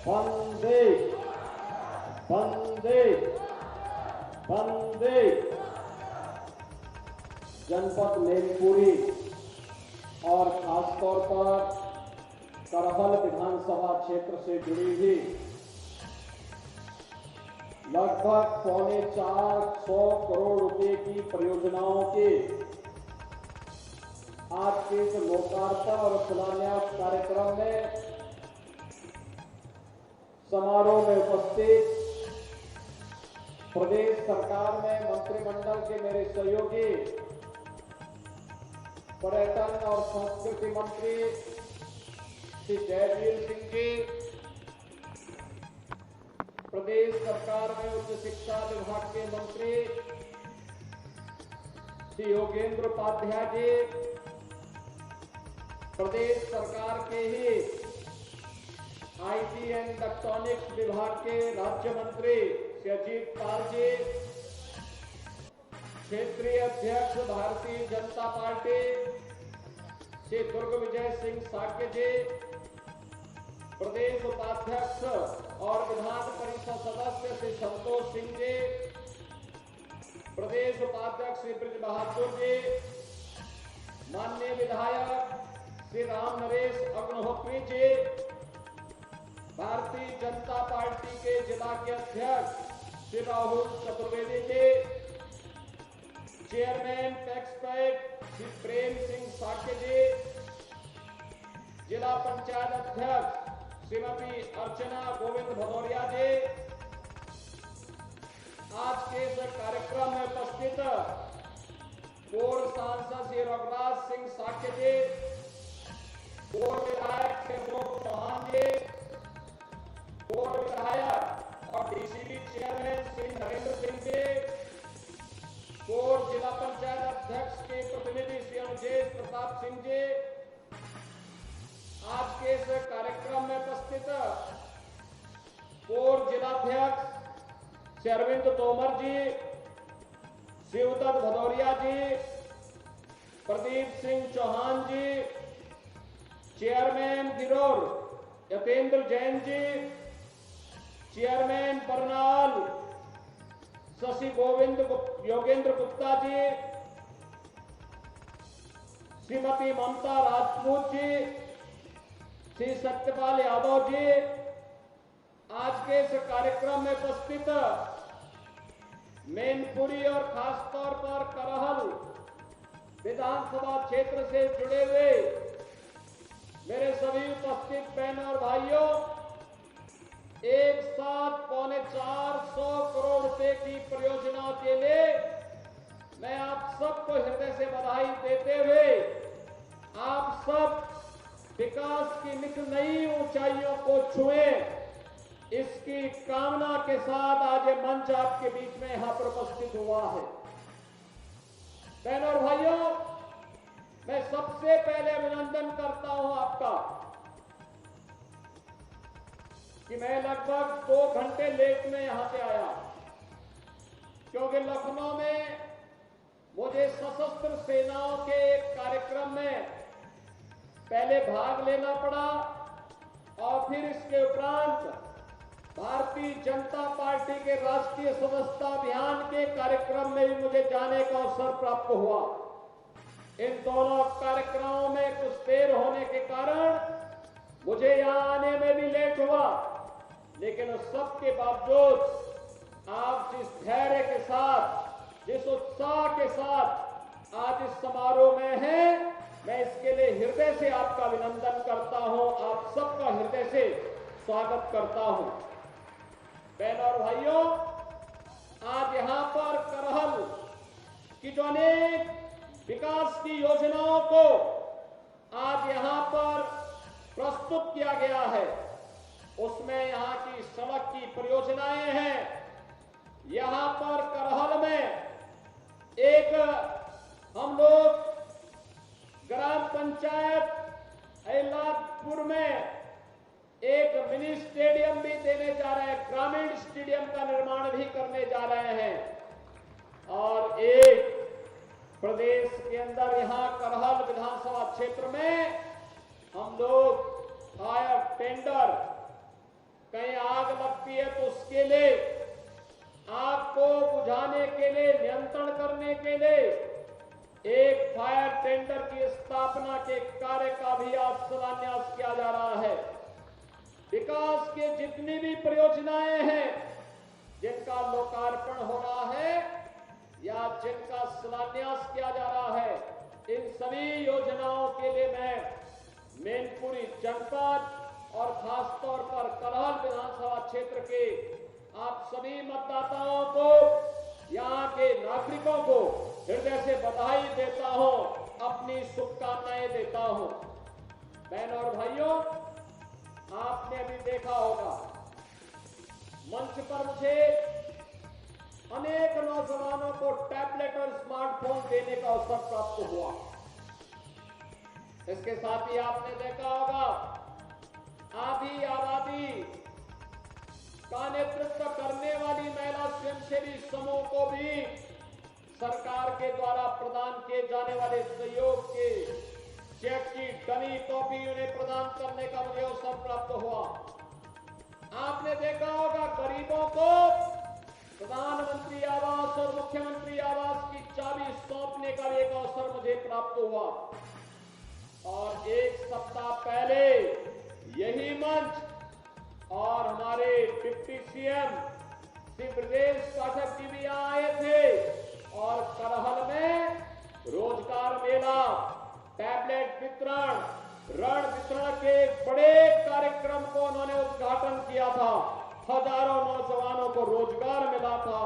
वंदे वंदे वंदे। जनपद मैनपुरी और खासतौर पर करहल विधानसभा क्षेत्र से जुड़ी हुई लगभग 450 करोड़ रुपए की परियोजनाओं के आज के इस लोकार्पण और शिलान्यास कार्यक्रम में समारोह में उपस्थित प्रदेश सरकार में मंत्रिमंडल के मेरे सहयोगी पर्यटन और संस्कृति मंत्री श्री जयवीर सिंह जी, प्रदेश सरकार में उच्च शिक्षा विभाग के मंत्री श्री योगेंद्र उपाध्याय जी, प्रदेश सरकार के ही आईटी एंड इलेक्ट्रॉनिक्स विभाग के राज्य मंत्री श्री अजीत पाल जी, क्षेत्रीय अध्यक्ष भारतीय जनता पार्टी श्री दुर्ग विजय सिंह साक्य जी, प्रदेश उपाध्यक्ष और विधान परिषद सदस्य श्री संतोष सिंह जी, प्रदेश उपाध्यक्ष श्री ब्रिज बहादुर जी, माननीय विधायक श्री राम नरेश अग्निहोत्री जी, भारतीय जनता पार्टी के जिला के अध्यक्ष श्री राहुल चतुर्वेदी जी, चेयरमैन टैक्सपेड श्री प्रेम सिंह साक्य जी, जिला पंचायत अध्यक्ष श्रीमती अर्चना गोविंद भदौरिया जी, आज के इस कार्यक्रम में उपस्थित पूर्व सांसद श्री रघुराज सिंह साक्य जी, पूर्व विधायक श्री अशोक चौहान जी, पूर्व विधायक और डीसीबी चेयरमैन श्री नरेंद्र सिंह जी, पूर्व जिला पंचायत अध्यक्ष के प्रतिनिधि श्री अनुजेश प्रताप सिंह जी, आज के इस कार्यक्रम में उपस्थित पूर्व जिलाध्यक्ष श्री अरविंद तोमर जी, शिवदत्त भदौरिया जी, प्रदीप सिंह चौहान जी, चेयरमैन गिरोर यतेंद्र जैन जी, चेयरमैन बरनाल शशि गोविंद योगेंद्र गुप्ता जी, श्रीमती ममता राजपूत जी, श्री सत्यपाल यादव जी, आज के इस कार्यक्रम में उपस्थित मैनपुरी और खासतौर पर करहल विधानसभा क्षेत्र से जुड़े हुए मेरे सभी उपस्थित बहनों और भाइयों, एक साथ 450 करोड़ रुपए की परियोजना के लिए मैं आप सबको हृदय से बधाई देते हुए आप सब विकास की नित नई ऊंचाइयों को छुएं, इसकी कामना के साथ आज ये मंच आपके बीच में यहां पर उपस्थित हुआ है। बहनों और भाइयों, मैं सबसे पहले अभिनंदन करता हूं आपका कि मैं लगभग 2 घंटे लेट में यहां पे आया, क्योंकि लखनऊ में मुझे सशस्त्र सेनाओं के एक कार्यक्रम में पहले भाग लेना पड़ा और फिर इसके उपरांत भारतीय जनता पार्टी के राष्ट्रीय सदस्यता अभियान के कार्यक्रम में भी मुझे जाने का अवसर प्राप्त हुआ। इन दोनों कार्यक्रमों में कुछ देर होने के कारण मुझे यहां आने में भी लेट हुआ, लेकिन उस सब के बावजूद आप जिस धैर्य के साथ, जिस उत्साह के साथ आज इस समारोह में हैं, मैं इसके लिए हृदय से आपका अभिनंदन करता हूं, आप सबका हृदय से स्वागत करता हूं। बहनों और भाइयों, आज यहां पर करहल की जो अनेक विकास की योजनाओं को आज यहां पर प्रस्तुत किया गया है, उसमें यहां की सड़क की परियोजनाएं हैं। यहां पर करहल में एक हम लोग ग्राम पंचायत एलादपुर में एक मिनी स्टेडियम भी देने जा रहे हैं, ग्रामीण स्टेडियम का निर्माण भी करने जा रहे हैं। और एक प्रदेश के अंदर यहां करहल विधानसभा क्षेत्र में हम लोग फायर टेंडर कहीं आग लगती है तो उसके लिए, आग को बुझाने के लिए, नियंत्रण करने के लिए एक फायर टेंडर की स्थापना के कार्य का भी आज शिलान्यास किया जा रहा है। विकास के जितनी भी परियोजनाएं हैं जिनका लोकार्पण हो रहा है या जिनका शिलान्यास किया जा रहा है, इन सभी योजनाओं के लिए मैं मैनपुरी जनपद और खासतौर पर करहल विधानसभा क्षेत्र के आप सभी मतदाताओं को, यहाँ के नागरिकों को हृदय से बधाई देता हूं, अपनी शुभकामनाएं देता हूं। बहनों और भाइयों, आपने अभी देखा होगा मंच पर मुझे अनेक नौजवानों को टैबलेट और स्मार्टफोन देने का अवसर प्राप्त हुआ। इसके साथ ही आपने देखा होगा आधी आबादी का नेतृत्व करने वाली महिला स्वयंसेवी समूह को भी सरकार के द्वारा प्रदान किए जाने वाले सहयोग के चेक की डमी कॉपी उन्हें प्रदान करने का मुझे अवसर प्राप्त हुआ। आपने देखा होगा गरीबों को प्रधानमंत्री आवास और मुख्यमंत्री आवास की चाबी सौंपने का एक अवसर मुझे प्राप्त हुआ। और एक सप्ताह पहले यही मंच और हमारे डिप्टी सीएम श्री ब्रजेश पाठक जी भी आए थे और करहल में रोजगार मेला, टैबलेट वितरण, ऋण वितरण के बड़े कार्यक्रम को उन्होंने उद्घाटन किया था। हजारों नौजवानों को रोजगार मिला था,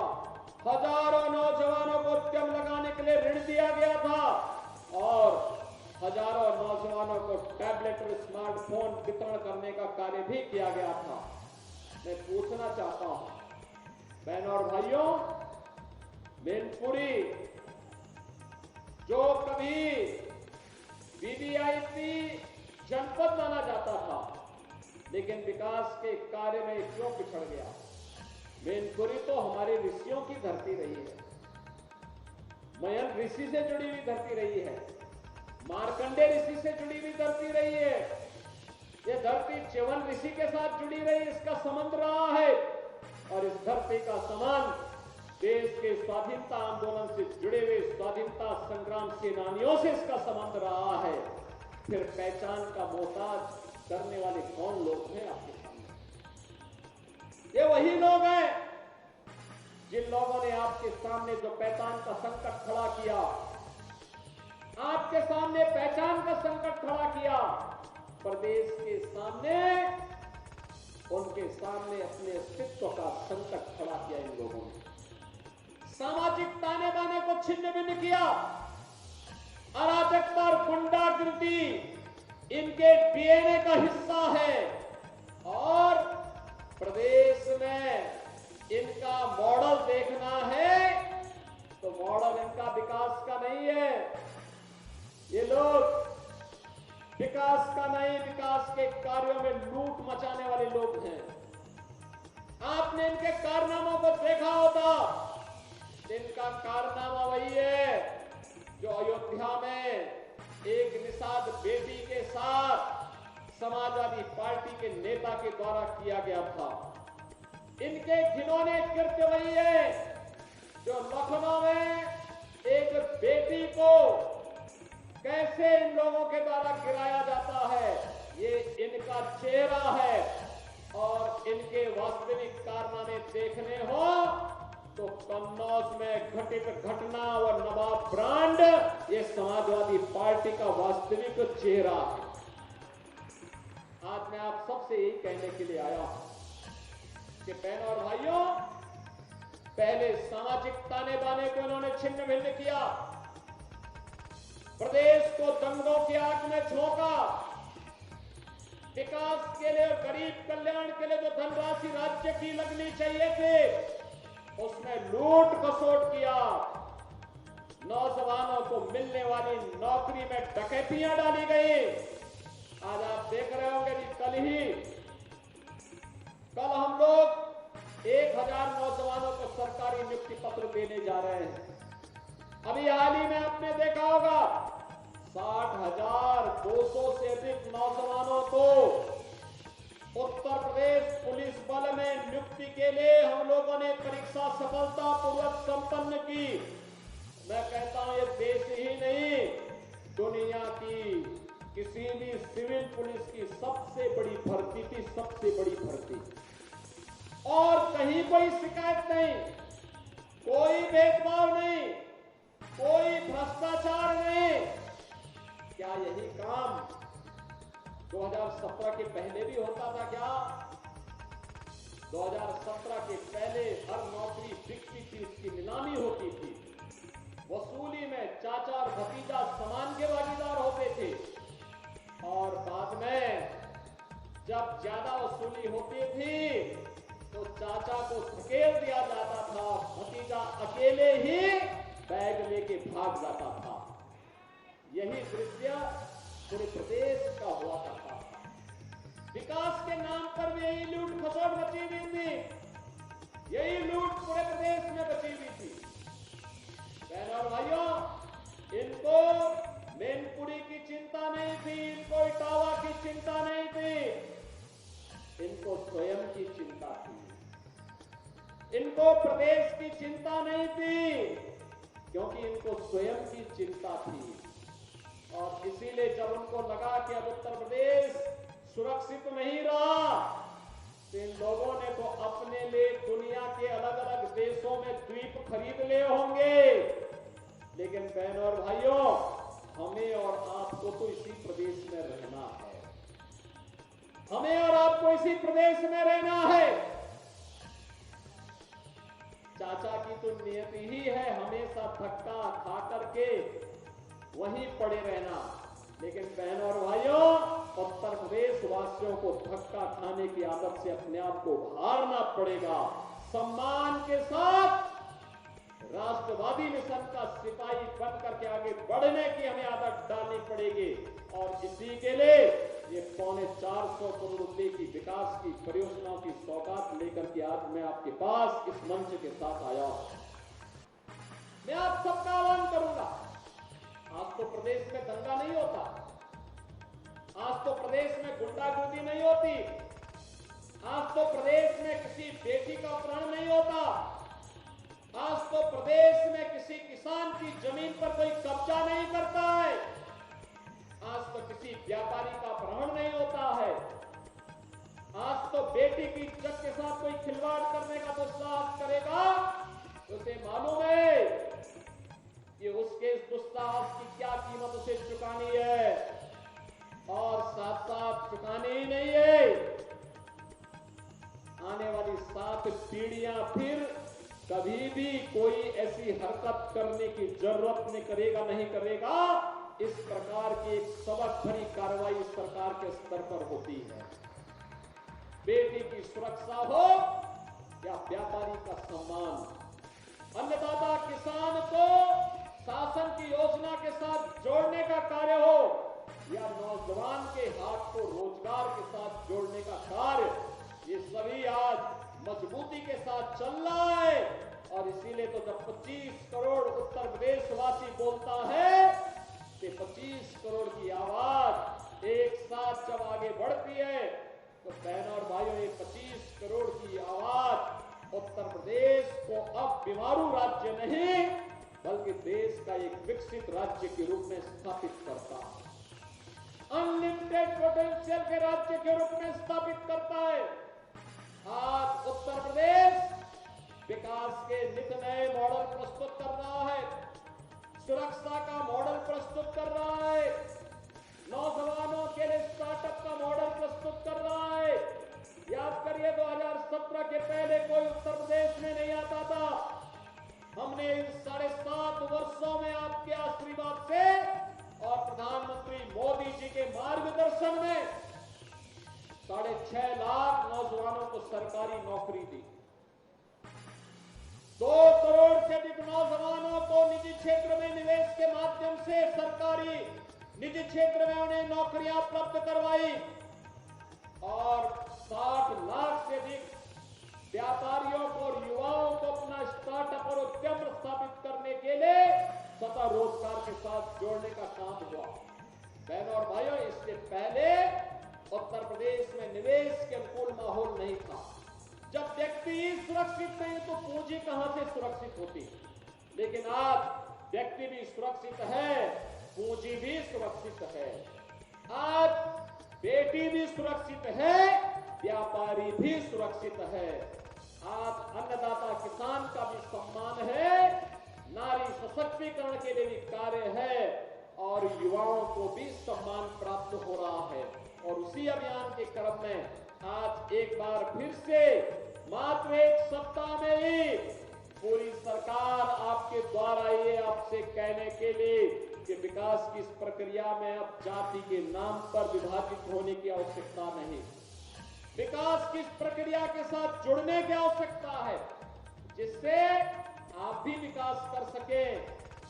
हजारों नौजवानों को उद्यम लगाने के लिए ऋण दिया गया था और हजारों नौजवानों को टैबलेट और स्मार्टफोन वितरण करने का कार्य भी किया गया था। मैं पूछना चाहता हूं बहनों और भाइयों, मैनपुरी जो कभी वीवीआईपी जनपद माना जाता था, लेकिन विकास के कार्य में क्यों पिछड़ गया? मैनपुरी तो हमारे ऋषियों की धरती रही है, मयन ऋषि से जुड़ी हुई धरती रही है, मार्कंडे ऋषि से जुड़ी हुई धरती रही है, ये धरती च्यवन ऋषि के साथ जुड़ी रही, इसका संबंध रहा है। और इस धरती का संबंध देश के स्वाधीनता आंदोलन से जुड़े हुए स्वाधीनता संग्राम सेनानियों से इसका संबंध रहा है। फिर पहचान का मोहताज करने वाले कौन लोग हैं आपके सामने? ये वही लोग हैं जिन लोगों ने आपके सामने जो पहचान का संकट खड़ा किया, आपके सामने पहचान का संकट खड़ा किया, प्रदेश के सामने, उनके सामने अपने अस्तित्व का संकट खड़ा किया। इन लोगों ने सामाजिक ताने बाने को छिन्न भिन्न किया, अराजकता और गुंडागिर्दी इनके डीएनए का हिस्सा है और प्रदेश में इनका मॉडल देखना है तो मॉडल इनका विकास का नहीं है। ये लोग विकास का नहीं, विकास के कार्यों में लूट मचाने वाले लोग हैं। आपने इनके कारनामों को देखा होता, इनका कारनामा वही है जो अयोध्या में एक निषाद बेटी के साथ समाजवादी पार्टी के नेता के द्वारा किया गया था। इनके घिनौने कृत्य वही है जो लखनऊ में एक बेटी को कैसे इन लोगों के द्वारा गिराया जाता है, ये इनका चेहरा है। और इनके वास्तविक कारनामे देखने हो तो कन्नौज में घटित घटना और नवाब ब्रांड ये समाजवादी पार्टी का वास्तविक चेहरा है। आज मैं आप सबसे यही कहने के लिए आया हूं कि बहनों और भाइयों, पहले सामाजिक ताने बाने को इन्होंने छिन्न भिन्न किया, प्रदेश को दंगों की आग में झोंका, विकास के लिए और गरीब कल्याण के लिए जो धनराशि राज्य की लगनी चाहिए थी उसमें लूट खसोट किया, नौजवानों को मिलने वाली नौकरी में डकैतियां डाली गई। आज आप देख रहे होंगे कि कल हम लोग 1000 नौजवानों को सरकारी नियुक्ति पत्र देने जा रहे हैं। अभी हाल ही में आपने देखा होगा 60,200 से अधिक नौजवानों को उत्तर प्रदेश पुलिस के लिए हम लोगों ने परीक्षा सफलतापूर्वक संपन्न की। मैं कहता हूं ये देश ही नहीं, दुनिया की किसी भी सिविल पुलिस की सबसे बड़ी भर्ती थी, सबसे बड़ी भर्ती। और कहीं कोई शिकायत नहीं, कोई भेदभाव नहीं, कोई भ्रष्टाचार नहीं। क्या यही काम 2017 के पहले भी होता था क्या? 2017 के पहले हर नौकरी बिकती थी, उसकी नीलामी होती थी, वसूली में चाचा और भतीजा समान के भागीदार होते थे, और बाद में जब ज्यादा वसूली होती थी तो चाचा को धकेल दिया जाता था, भतीजा अकेले ही बैग लेके भाग जाता था। यही दृश्य पूरे प्रदेश का हुआ करता था। विकास के नाम पर भी यही लूट खसोट मची हुई थी, यही लूट पूरे प्रदेश में बची हुई थी। बहनों और भाइयों, इनको मैनपुरी की चिंता नहीं थी, इनको इटावा की चिंता नहीं थी, इनको स्वयं की चिंता थी, इनको प्रदेश की चिंता नहीं थी, क्योंकि इनको स्वयं की चिंता थी। और इसीलिए जब उनको लगा कि अब उत्तर प्रदेश सुरक्षित नहीं रहा, तो इन लोगों ने तो अपने लिए दुनिया के अलग अलग देशों में द्वीप खरीद लिए होंगे। लेकिन बहनों और भाइयों, हमें और आपको तो इसी प्रदेश में रहना है, हमें और आपको इसी प्रदेश में रहना है। चाचा की तो नियति ही है हमेशा धक्का खा करके वहीं पड़े रहना। लेकिन बहनों और भाइयों, उत्तर प्रदेश वासियों को धक्का खाने की आदत से अपने आप को उभारना पड़ेगा। सम्मान के साथ राष्ट्रवादी मिशन का सिपाही बन करके आगे बढ़ने की हमें आदत डालनी पड़ेगी। और इसी के लिए ये 450 करोड़ रुपए की विकास की परियोजनाओं की सौगात लेकर के आज मैं आपके पास इस मंच के साथ आया हूं। मैं आप सबका आह्वान करूंगा, आज तो प्रदेश में दंगा नहीं होता, आज तो प्रदेश में गुंडागर्दी नहीं होती, आज तो प्रदेश में किसी बेटी का अपहरण नहीं होता, आज तो प्रदेश में किसी किसान की जमीन पर कोई कब्जा नहीं करता है, आज तो किसी व्यापारी का अपहरण नहीं होता है, आज तो बेटी की इज्जत के साथ कोई खिलवाड़ करने का दुस्साहस करेगा, उसे मालूम है कि उसके इस दुस्साहस की क्या कीमत उसे चुकानी है, और साथ साथ चुकानी ही नहीं है, आने वाली 7 पीढ़ियां फिर कभी भी कोई ऐसी हरकत करने की जरूरत नहीं करेगा। इस प्रकार की एक सबक भरी कार्रवाई सरकार के स्तर पर होती है। बेटी की सुरक्षा हो या व्यापारी का सम्मान, अन्नदाता किसान को शासन की योजना के साथ जोड़ने का कार्य हो या नौजवान के हाथ को रोजगार के साथ जोड़ने का कार्य, ये सभी आज मजबूती के साथ चल रहा है। और इसीलिए तो जब 25 करोड़ उत्तर प्रदेश वासी बोलता है कि 25 करोड़ की आवाज एक साथ जब आगे बढ़ती है, तो बहनों और भाइयों, ये 25 करोड़ की आवाज उत्तर प्रदेश को अब बीमारू राज्य नहीं बल्कि देश का एक विकसित राज्य के रूप में स्थापित करता है, अनलिमिटेड पोटेंशियल के राज्य के रूप में स्थापित करता है। आज उत्तर प्रदेश विकास के नित नए मॉडल प्रस्तुत कर रहा है, सुरक्षा का मॉडल प्रस्तुत कर रहा है, नौजवानों के लिए स्टार्टअप का मॉडल प्रस्तुत कर रहा है। याद करिए 2017 के पहले कोई उत्तर प्रदेश में नहीं आता था। हमने इन 7.5 वर्षों में आपके आशीर्वाद से और प्रधानमंत्री मोदी जी के मार्गदर्शन में 6.5 लाख नौजवानों को सरकारी नौकरी दी, 2 करोड़ से अधिक नौजवानों को निजी क्षेत्र में निवेश के माध्यम से सरकारी निजी क्षेत्र में उन्हें नौकरियां उपलब्ध करवाई, और 60 लाख से अधिक व्यापारियों को और युवाओं को अपना स्टार्टअप और उद्यम स्थापित करने के लिए स्वतः रोजगार के साथ जोड़ने का काम हुआ। बहनों और भाइयों, इससे पहले उत्तर प्रदेश में निवेश के अनुकूल माहौल नहीं था। जब व्यक्ति सुरक्षित नहीं तो पूंजी कहां से सुरक्षित होती। लेकिन आज व्यक्ति भी सुरक्षित है, पूंजी भी सुरक्षित है। आज बेटी भी सुरक्षित है, व्यापारी भी सुरक्षित है। आज अन्नदाता किसान का भी सम्मान है, नारी सशक्तिकरण के लिए भी कार्य है और युवाओं को भी सम्मान प्राप्त हो रहा है। और उसी अभियान के क्रम में आज एक बार फिर से मात्र एक सप्ताह में ही पूरी सरकार आपके द्वारा ये आपसे कहने के लिए कि विकास की इस प्रक्रिया में अब जाति के नाम पर विभाजित होने की आवश्यकता नहीं, विकास की इस प्रक्रिया के साथ जुड़ने की आवश्यकता है, जिससे आप भी विकास कर सके,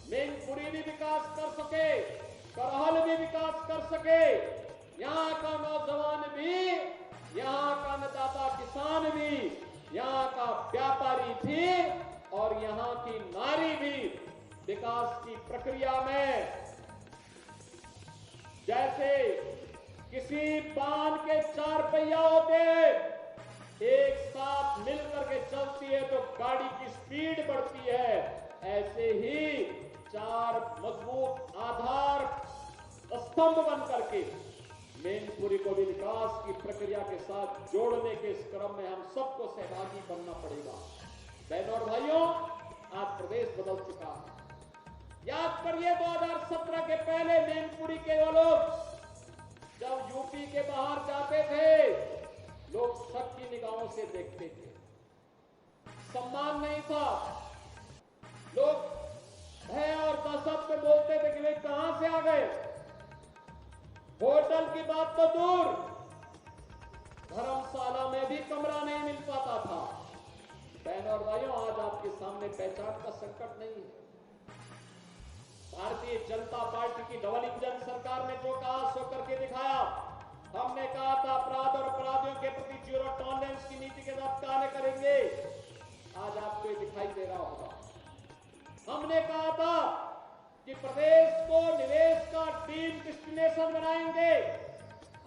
मैनपुरी भी विकास कर सके, करहल भी विकास कर सके, यहाँ का नौजवान भी, यहाँ का अन्नदाता किसान भी, यहाँ का व्यापारी भी और यहाँ की नारी भी विकास की प्रक्रिया में जैसे किसी पान के 4 पहिया होते एक साथ मिलकर के चलती है तो गाड़ी की स्पीड बढ़ती है, ऐसे ही 4 मजबूत आधार स्तंभ बन करके मैनपुरी को भी विकास की प्रक्रिया के साथ जोड़ने के इस क्रम में हम सबको सहभागी बनना पड़ेगा। बहनों और भाइयों, आज प्रदेश बदल चुका है। याद करिए 2017 के पहले मैनपुरी के वो लोग जब यूपी के बाहर जाते थे, लोग शक की निगाहों से देखते थे, सम्मान नहीं था, लोग भय और दहशत में बोलते थे कि वे कहां से आ गए। होटल की बात तो दूर, धर्मशाला में भी कमरा नहीं मिल पाता था। बहनों और भाइयों, आज आपके सामने पहचान का संकट नहीं है। भारतीय जनता पार्टी की डबल इंजन सरकार ने जो कहा सो करके दिखाया। हमने कहा था अपराध और अपराधियों के प्रति जीरो टॉलरेंस की नीति के साथ कार्य करेंगे, आज आपको दिखाई दे रहा होगा। हमने कहा था कि प्रदेश को निवेश का ड्रीम डेस्टिनेशन बनाएंगे,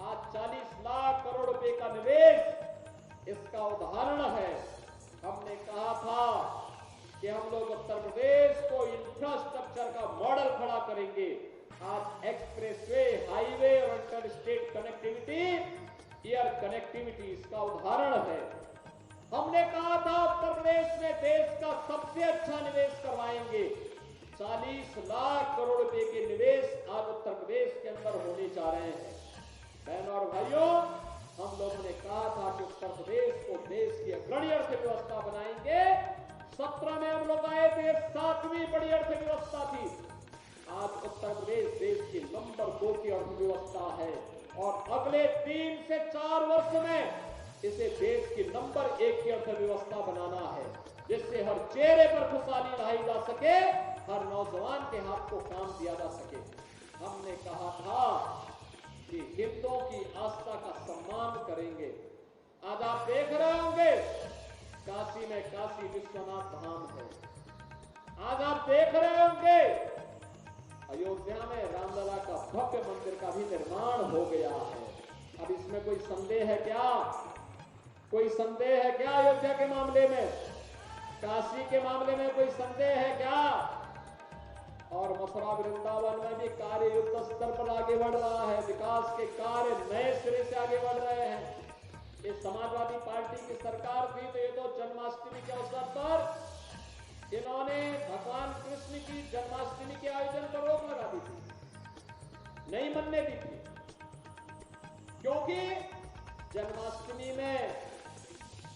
आज 40 लाख करोड़ रुपए का निवेश इसका उदाहरण है। हमने कहा था कि हम लोग उत्तर प्रदेश को इंफ्रास्ट्रक्चर का मॉडल खड़ा करेंगे, आज एक्सप्रेसवे, हाईवे और inter state connectivity, air connectivity इसका उदाहरण है। हमने कहा था उत्तर प्रदेश में देश का सबसे अच्छा निवेश करवाएंगे, 40 लाख करोड़ रुपए के निवेश आज उत्तर प्रदेश के अंदर होने जा रहे हैं। बहनों और भाइयों, हम लोगों ने कहा था कि उत्तर प्रदेश को देश की अग्रणी अर्थव्यवस्था बनाएंगे। 17 में हम लोग आए थे, 7वीं बड़ी अर्थव्यवस्था थी, आज उत्तर प्रदेश देश की नंबर 2 की अर्थव्यवस्था है और अगले 3 से 4 वर्ष में इसे देश की नंबर 1 की अर्थव्यवस्था बनाना है, जिससे हर चेहरे पर खुशहाली लाई जा सके, हर नौजवान के हाथ को काम दिया जा सके। हमने कहा था कि हिंदुओं की आस्था का सम्मान करेंगे। आज आप देख रहे होंगे काशी में काशी विश्वनाथ धाम है, आज आप देख रहे होंगे अयोध्या में रामलला का भव्य मंदिर का भी निर्माण हो गया है। अब इसमें कोई संदेह है क्या? कोई संदेह है क्या अयोध्या के मामले में? काशी के मामले में कोई संदेह है क्या? और मथुरा वृंदावन में भी कार्य युद्ध स्तर पर आगे बढ़ रहा है, विकास के कार्य नए सिरे से आगे बढ़ रहे हैं। ये समाजवादी पार्टी की सरकार थी तो ये तो जन्माष्टमी के अवसर पर इन्होंने भगवान कृष्ण की जन्माष्टमी के आयोजन पर रोक लगा दी थी, नहीं मनने दी थी, क्योंकि जन्माष्टमी में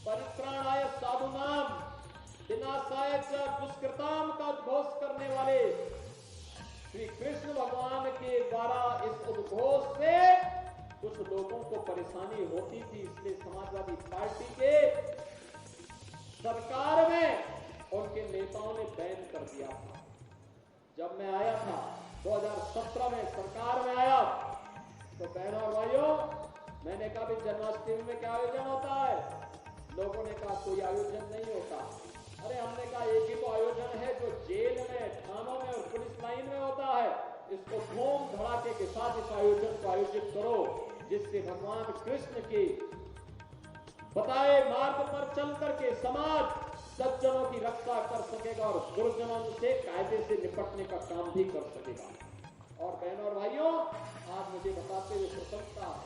परित्राणाय साधुनाम विनाशाय च दुष्कृताम का उद्घोष करने वाले श्री कृष्ण भगवान के द्वारा इस उद्घोष से कुछ लोगों को परेशानी होती थी, इसलिए समाजवादी पार्टी के सरकार में उनके नेताओं ने बैन कर दिया था। जब मैं आया था 2017 में सरकार में आया तो बहनों और भाइयों, मैंने कहा भी जन्माष्टमी में क्या आयोजन होता है? लोगों ने कहा कोई आयोजन नहीं होता। अरे हमने कहा एक ही तो आयोजन है जो जेल में, थानों में और पुलिस लाइन में होता है, इसको धूम धड़ाके के साथ इस आयोजन को आयोजित करो, जिससे भगवान कृष्ण की बताए मार्ग पर चल करके समाज सज्जनों की रक्षा कर सकेगा और दुर्जनों से कायदे से निपटने का काम भी कर सकेगा। और बहनों और भाइयों, आज मुझे बताते हुए प्रसन्नता है,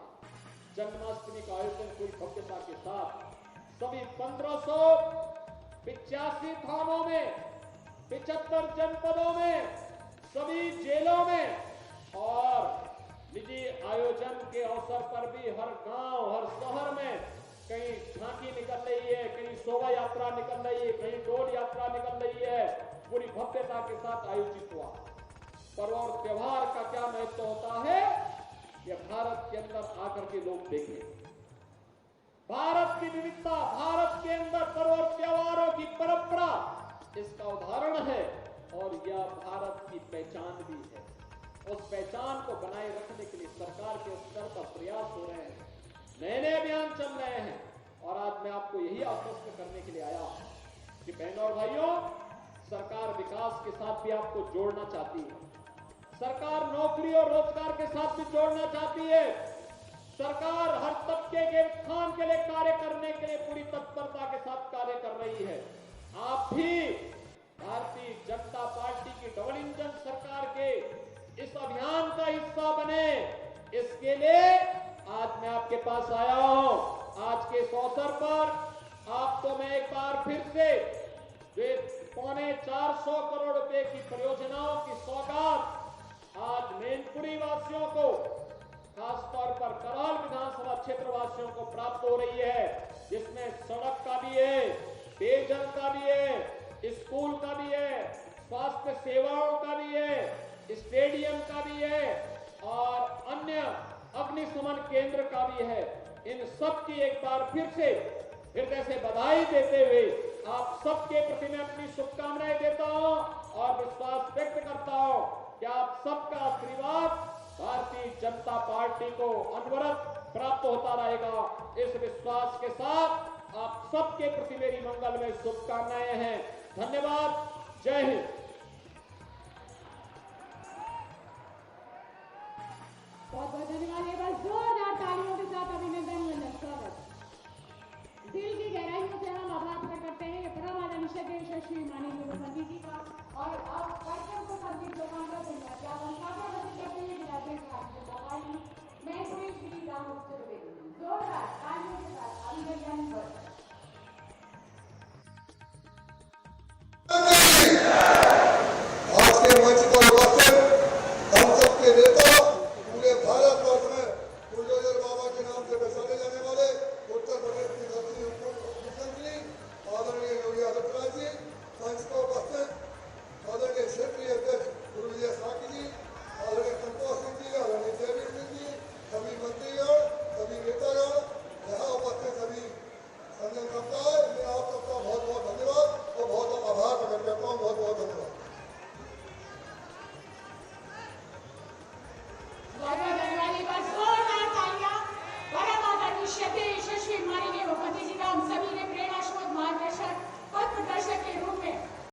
जन्माष्टमी का आयोजन पूरी भव्यता के साथ सभी 1585 थानों में, 75 जनपदों में, सभी जेलों में और निजी आयोजन के अवसर पर भी हर गांव, हर शहर में कहीं झांकी निकल रही है, कहीं शोभा यात्रा निकल रही है, कहीं डोल यात्रा निकल रही है, पूरी भव्यता के साथ आयोजित हुआ। पर्व और त्योहार का क्या महत्व होता है, ये भारत के अंदर आकर के लोग देखें। भारत की विविधता, भारत के अंदर पर्व और त्योहारों की परंपरा इसका उदाहरण है और यह भारत की पहचान भी है। उस पहचान को बनाए रखने के लिए सरकार के स्तर पर प्रयास हो रहे हैं, नए नए अभियान चल रहे हैं। और आज मैं आपको यही आश्वस्त करने के लिए आया हूं कि बहनों और भाइयों, सरकार विकास के साथ भी आपको जोड़ना चाहती है, सरकार नौकरी और रोजगार के साथ भी जोड़ना चाहती है, सरकार हर तबके के उत्थान के लिए कार्य करने के लिए पूरी तत्परता के साथ कार्य कर रही है। आप भी भारतीय जनता पार्टी की डबल इंजन सरकार के इस अभियान का हिस्सा बने, इसके लिए आज मैं आपके पास आया हूं। आज के इस अवसर पर आपको मैं एक बार फिर से 450 करोड़ रुपए की परियोजनाओं की सौगात आज मैनपुरी वासियों को, खासतौर पर कराल विधानसभा क्षेत्र वासियों को प्राप्त हो रही है, जिसमें सड़क का भी है, पेयजल का भी है, स्कूल का भी है, स्वास्थ्य सेवाओं का भी है, स्टेडियम का भी है और अन्य अग्निशमन केंद्र का भी है। इन सब की एक बार फिर से हृदय से बधाई देते हुए आप सबके प्रति मैं अपनी शुभकामनाएं देता हूं और विश्वास व्यक्त करता हूं कि आप सबका आशीर्वाद भारतीय जनता पार्टी को अनवरत प्राप्त होता रहेगा। इस विश्वास के साथ आप सबके प्रति मेरी मंगलमय शुभकामनाएं हैं। धन्यवाद। जय हिंद। बहुत बहुत धन्यवाद। ये बस जोरदार तालियों के साथ अभिनंदन वंदन स्वागत। दिल की गहराइयों से हम आभार प्रकट करते हैं ये परम आदरणीय यशस्वी माननीय मुख्यमंत्री जी का। और आप कार्यक्रम को संदीप लोकांतर करते हुए